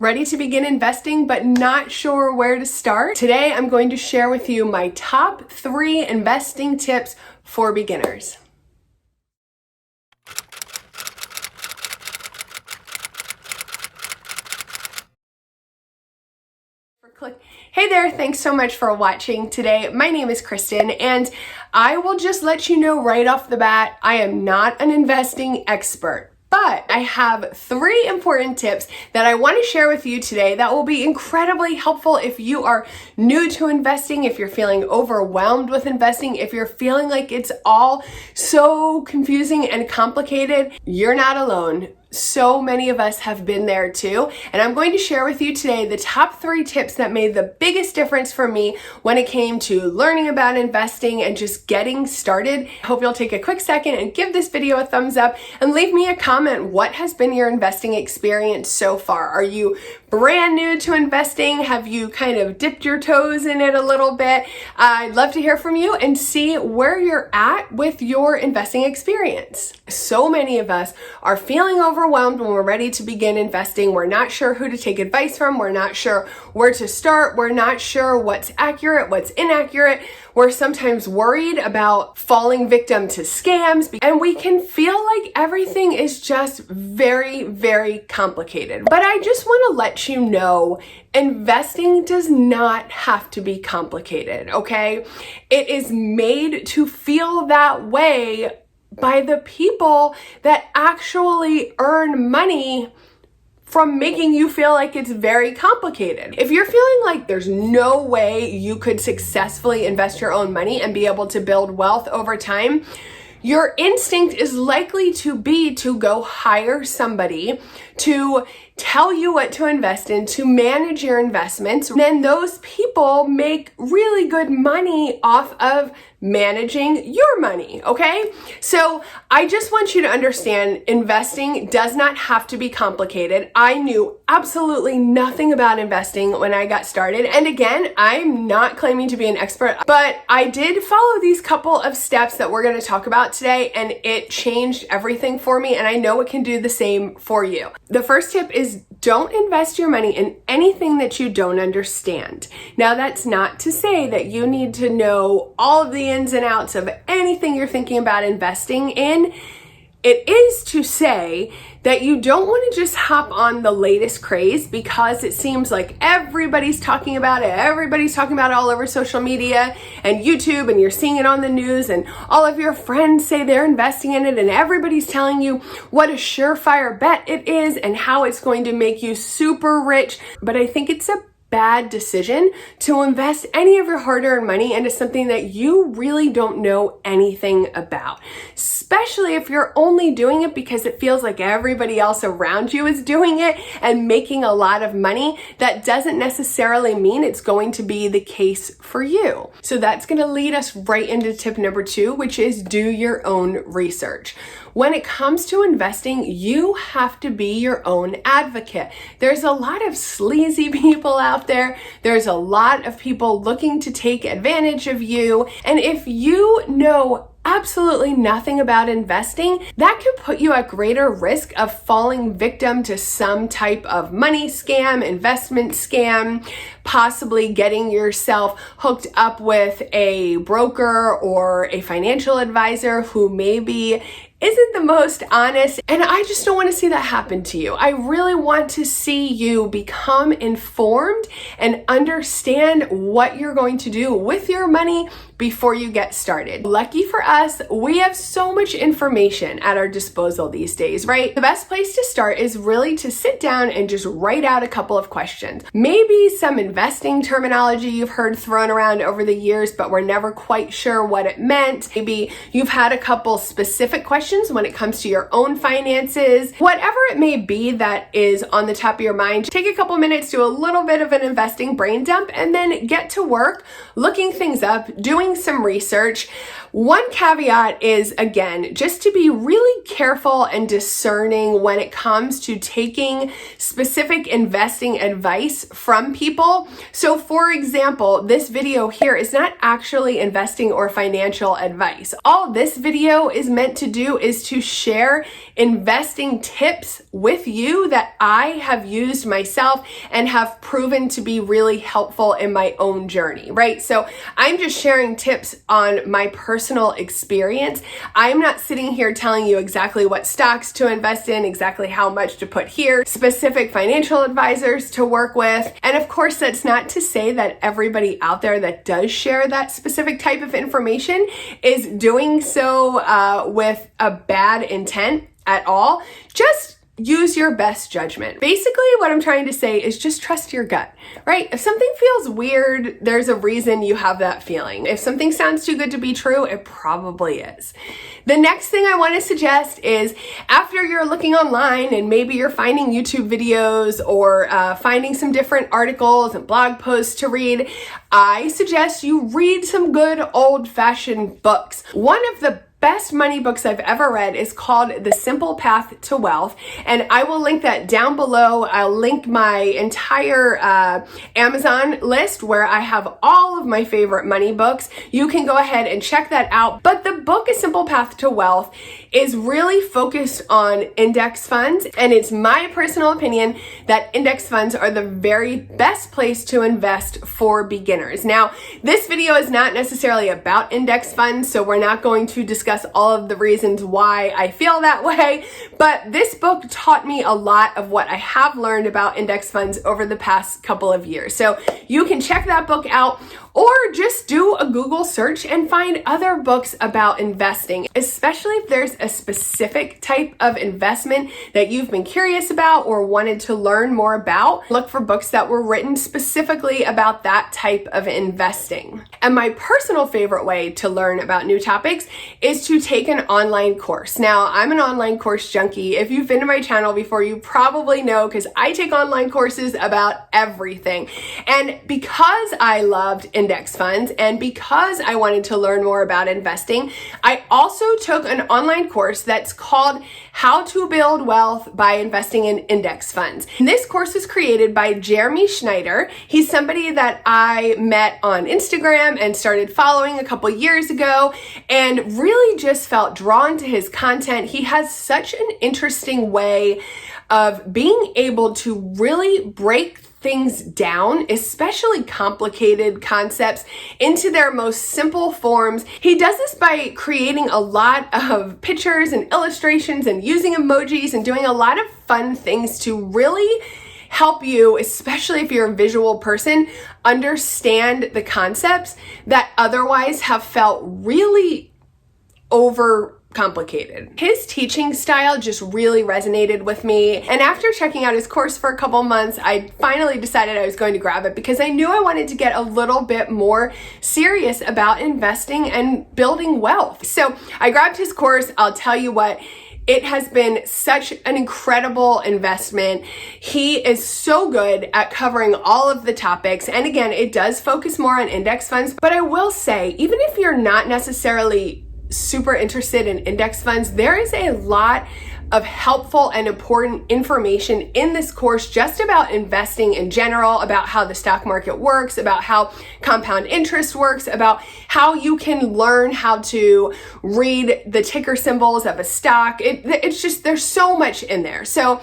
Ready to begin investing but not sure where to start? Today I'm going to share with you my top 3 investing tips for beginners. Hey there, thanks so much for watching today. My name is Kristen and I will just let you know right off the bat, I am not an investing expert. But I have 3 important tips that I want to share with you today that will be incredibly helpful if you are new to investing, if you're feeling overwhelmed with investing, if you're feeling like it's all so confusing and complicated. You're not alone. So many of us have been there too. And I'm going to share with you today the top 3 tips that made the biggest difference for me when it came to learning about investing and just getting started. I hope you'll take a quick second and give this video a thumbs up and leave me a comment. What has been your investing experience so far? Are you brand new to investing? Have you kind of dipped your toes in it a little bit? I'd love to hear from you and see where you're at with your investing experience. So many of us are feeling overwhelmed when we're ready to begin investing. We're not sure who to take advice from. We're not sure where to start. We're not sure what's accurate, what's inaccurate. We're sometimes worried about falling victim to scams, and we can feel like everything is just very, very complicated. But I just want to let you know, investing does not have to be complicated, okay? It is made to feel that way by the people that actually earn money from making you feel like it's very complicated. If you're feeling like there's no way you could successfully invest your own money and be able to build wealth over time, your instinct is likely to be to go hire somebody to tell you what to invest in, to manage your investments. And then those people make really good money off of managing your money, okay? So I just want you to understand, investing does not have to be complicated. I knew absolutely nothing about investing when I got started. And again, I'm not claiming to be an expert, but I did follow these couple of steps that we're going to talk about today, and it changed everything for me, and I know it can do the same for you. The first tip is don't invest your money in anything that you don't understand. Now, that's not to say that you need to know all of the ins and outs of anything you're thinking about investing in. It is to say that you don't want to just hop on the latest craze because it seems like everybody's talking about it. Everybody's talking about it all over social media and YouTube, and you're seeing it on the news, and all of your friends say they're investing in it, and everybody's telling you what a surefire bet it is and how it's going to make you super rich. But I think it's a bad decision to invest any of your hard-earned money into something that you really don't know anything about, especially if you're only doing it because it feels like everybody else around you is doing it and making a lot of money. That doesn't necessarily mean it's going to be the case for you. So that's going to lead us right into tip number 2, which is do your own research. When it comes to investing, you have to be your own advocate. There's a lot of sleazy people out there. There's a lot of people looking to take advantage of you. And if you know absolutely nothing about investing, that could put you at greater risk of falling victim to some type of money scam, investment scam, possibly getting yourself hooked up with a broker or a financial advisor who maybe isn't the most honest. And I just don't want to see that happen to you. I really want to see you become informed and understand what you're going to do with your money before you get started. Lucky for us, we have so much information at our disposal these days, right? The best place to start is really to sit down and just write out a couple of questions. Maybe some investing terminology you've heard thrown around over the years, but we're never quite sure what it meant. Maybe you've had a couple specific questions when it comes to your own finances. Whatever it may be that is on the top of your mind, take a couple minutes, do a little bit of an investing brain dump, and then get to work looking things up, doing doing some research. One caveat is, again, just to be really careful and discerning when it comes to taking specific investing advice from people. So for example, this video here is not actually investing or financial advice. All this video is meant to do is to share investing tips with you that I have used myself and have proven to be really helpful in my own journey, right? So I'm just sharing tips on my personal experience. I'm not sitting here telling you exactly what stocks to invest in, exactly how much to put here, specific financial advisors to work with. And of course, that's not to say that everybody out there that does share that specific type of information is doing so with a bad intent at all. Just use your best judgment. Basically, what I'm trying to say is just trust your gut, right? If something feels weird, there's a reason you have that feeling. If something sounds too good to be true, it probably is. The next thing I want to suggest is after you're looking online and maybe you're finding YouTube videos or finding some different articles and blog posts to read, I suggest you read some good old-fashioned books. One of the best money books I've ever read is called The Simple Path to Wealth, and I will link that down below. I'll link my entire Amazon list where I have all of my favorite money books. You can go ahead and check that out. But the book A Simple Path to Wealth is really focused on index funds, and it's my personal opinion that index funds are the very best place to invest for beginners. Now, this video is not necessarily about index funds, so we're not going to discuss all of the reasons why I feel that way, but this book taught me a lot of what I have learned about index funds over the past couple of years. So you can check that book out, or just do a Google search and find other books about investing, especially if there's a specific type of investment that you've been curious about or wanted to learn more about. Look for books that were written specifically about that type of investing. And my personal favorite way to learn about new topics is to take an online course. Now, I'm an online course junkie. If you've been to my channel before, you probably know because I take online courses about everything. And because I loved index funds and because I wanted to learn more about investing, I also took an online course that's called How to Build Wealth by Investing in Index Funds. And this course was created by Jeremy Schneider. He's somebody that I met on Instagram and started following a couple years ago and really just felt drawn to his content. He has such an interesting way of being able to really break things down, especially complicated concepts, into their most simple forms. He does this by creating a lot of pictures and illustrations and using emojis and doing a lot of fun things to really help you, especially if you're a visual person, understand the concepts that otherwise have felt really complicated. His teaching style just really resonated with me, and after checking out his course for a couple months, I finally decided I was going to grab it because I knew I wanted to get a little bit more serious about investing and building wealth. So I grabbed his course. I'll tell you what, it has been such an incredible investment. He is so good at covering all of the topics. And again, it does focus more on index funds, but I will say, even if you're not necessarily super interested in index funds, there is a lot of helpful and important information in this course just about investing in general, about how the stock market works, about how compound interest works, about how you can learn how to read the ticker symbols of a stock. It's just, there's so much in there. So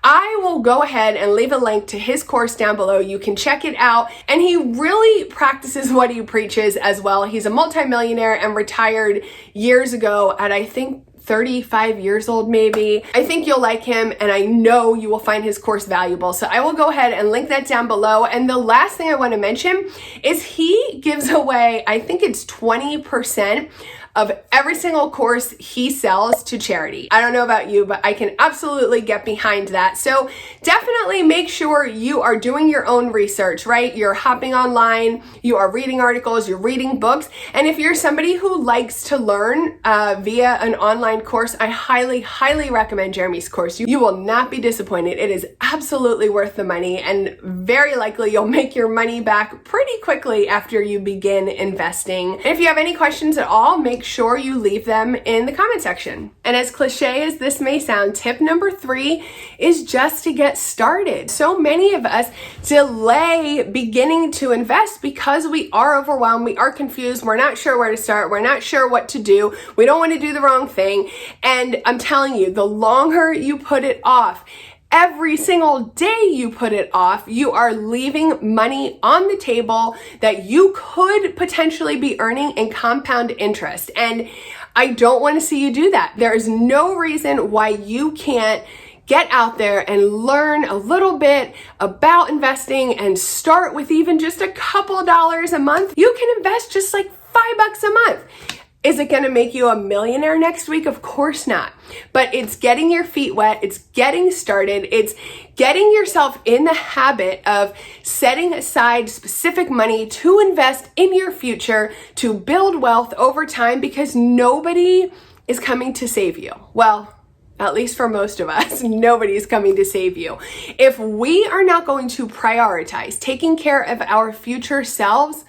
I will go ahead and leave a link to his course down below. You can check it out. And he really practices what he preaches as well. He's a multimillionaire and retired years ago at, I think, 35 years old maybe. I think you'll like him, and I know you will find his course valuable. So I will go ahead and link that down below. And the last thing I want to mention is he gives away, I think it's 20% of every single course he sells to charity. I don't know about you, but I can absolutely get behind that. So definitely make sure you are doing your own research, right? You're hopping online, you are reading articles, you're reading books. And if you're somebody who likes to learn via an online course, I highly, highly recommend Jeremy's course. You will not be disappointed. It is absolutely worth the money, and very likely you'll make your money back pretty quickly after you begin investing. And if you have any questions at all, make sure you leave them in the comment section. And as cliche as this may sound, tip number 3 is just to get started. So many of us delay beginning to invest because we are overwhelmed, we are confused, we're not sure where to start, we're not sure what to do, we don't want to do the wrong thing. And I'm telling you, the longer you put it off, every single day you put it off, you are leaving money on the table that you could potentially be earning in compound interest. And I don't want to see you do that. There is no reason why you can't get out there and learn a little bit about investing and start with even just a couple dollars a month. You can invest just like $5 a month. Is it going to make you a millionaire next week? Of course not. But it's getting your feet wet. It's getting started. It's getting yourself in the habit of setting aside specific money to invest in your future, to build wealth over time, because nobody is coming to save you. Well, at least for most of us, nobody's coming to save you. If we are not going to prioritize taking care of our future selves,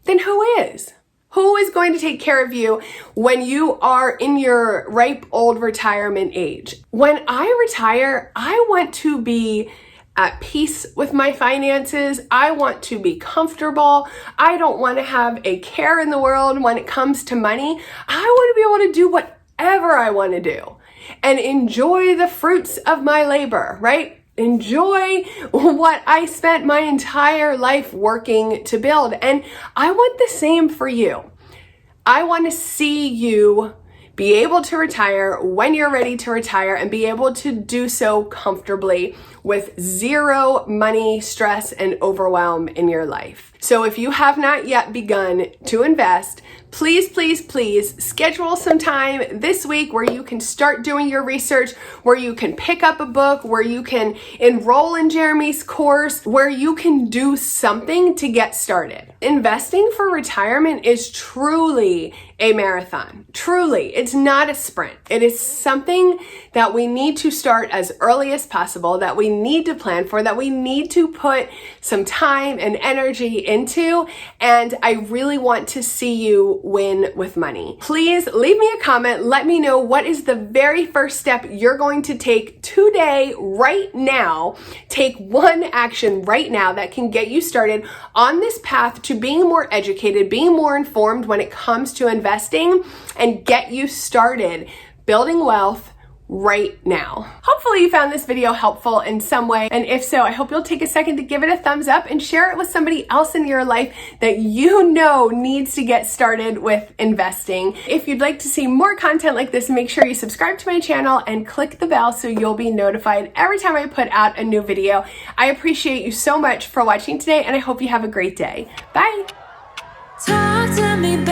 then who is? Who is going to take care of you when you are in your ripe old retirement age? When I retire, I want to be at peace with my finances. I want to be comfortable. I don't want to have a care in the world when it comes to money. I want to be able to do whatever I want to do and enjoy the fruits of my labor, right? Enjoy what I spent my entire life working to build. And I want the same for you. I want to see you be able to retire when you're ready to retire and be able to do so comfortably with zero money, stress, and overwhelm in your life. So if you have not yet begun to invest, please, please, please schedule some time this week where you can start doing your research, where you can pick up a book, where you can enroll in Jeremy's course, where you can do something to get started. Investing for retirement is truly a marathon. Truly, it's not a sprint. It is something that we need to start as early as possible, that we need to plan for, that we need to put some time and energy into. And I really want to see you win with money. Please leave me a comment. Let me know what is the very first step you're going to take today, right now. Take one action right now that can get you started on this path to being more educated, being more informed when it comes to investing, and get you started building wealth right now. Hopefully you found this video helpful in some way, and if so, I hope you'll take a second to give it a thumbs up and share it with somebody else in your life that you know needs to get started with investing. If you'd like to see more content like this, make sure you subscribe to my channel and click the bell so you'll be notified every time I put out a new video. I appreciate you so much for watching today, and I hope you have a great day. Bye! Talk to me.